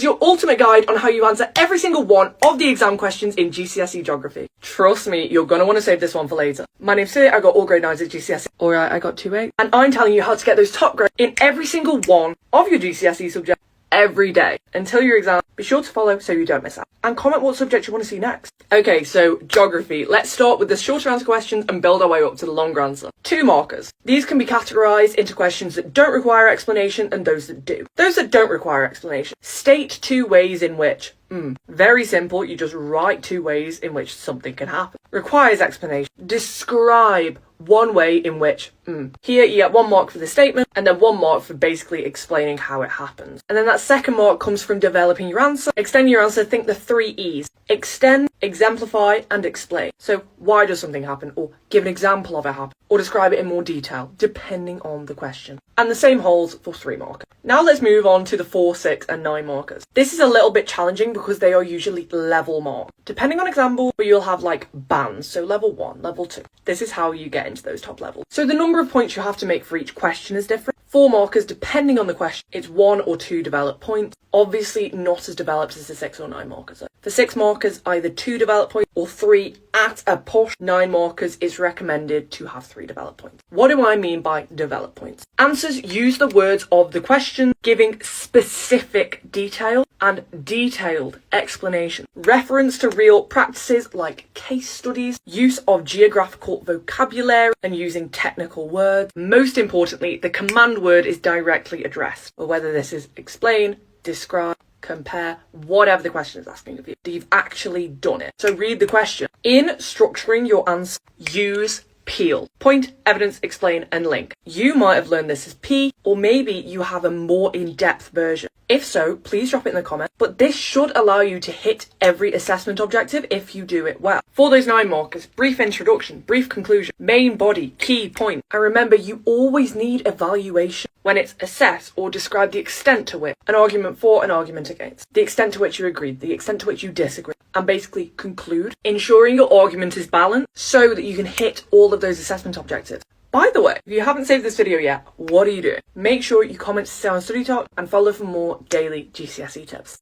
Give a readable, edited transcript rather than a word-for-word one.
your ultimate guide on how you answer every single one of the exam questions in GCSE geography. Trust me, you're gonna want to save this one for later. My name's Sid, I got all grade 9s at GCSE. Alright, I got 2A. And I'm telling you how to get those top grades in every single one of your GCSE subjects every day until your exam. Be sure to follow so you don't miss out. And comment what subject you want to see next. Okay, so geography. Let's start with the shorter answer questions and build our way up to the longer answer. 2 markers. These can be categorized into questions that don't require explanation and those that do. Those that don't require explanation. State 2 ways in which. Very simple, you just write 2 ways in which something can happen. Requires explanation. Describe 1 way in which, Here you get 1 mark for the statement and then 1 mark for basically explaining how it happens. And then that second mark comes from developing your answer. Extend your answer, think the 3 E's. Extend, exemplify and explain. So why does something happen, or give an example of it happen, or describe it in more detail depending on the question. And the same holds for 3 markers. Now let's move on to the 4, 6 and 9 markers. This is a little bit challenging because they are usually level marks. Depending on example, you'll have like bands, so level 1, level 2. This is how you get into those top levels. So the number of points you have to make for each question is different. 4 markers, depending on the question, it's 1 or 2 developed points. Obviously not as developed as the 6 or 9 markers. For 6 markers, either 2 developed points or 3 at a push. 9 markers, it's recommended to have 3 developed points. What do I mean by developed points? Answers use the words of the question, giving specific detail and detailed explanation. Reference to real practices like case studies, use of geographical vocabulary and using technical words. Most importantly, the command word is directly addressed, or whether this is explain, describe, compare, whatever the question is asking of you. You've actually done it. So read the question. In structuring your answer, use peel. Point, evidence, explain, and link. You might have learned this as P, or maybe you have a more in-depth version. If so, please drop it in the comments, but this should allow you to hit every assessment objective if you do it well. For those 9 markers, brief introduction, brief conclusion, main body, key point. And remember, you always need evaluation when it's assess or describe the extent to which, an argument for, an argument against, the extent to which you agreed, the extent to which you disagree, and basically conclude, ensuring your argument is balanced so that you can hit all of those assessment objectives. By the way, if you haven't saved this video yet, what are you doing? Make sure you comment to stay on Study Talk and follow for more daily GCSE tips.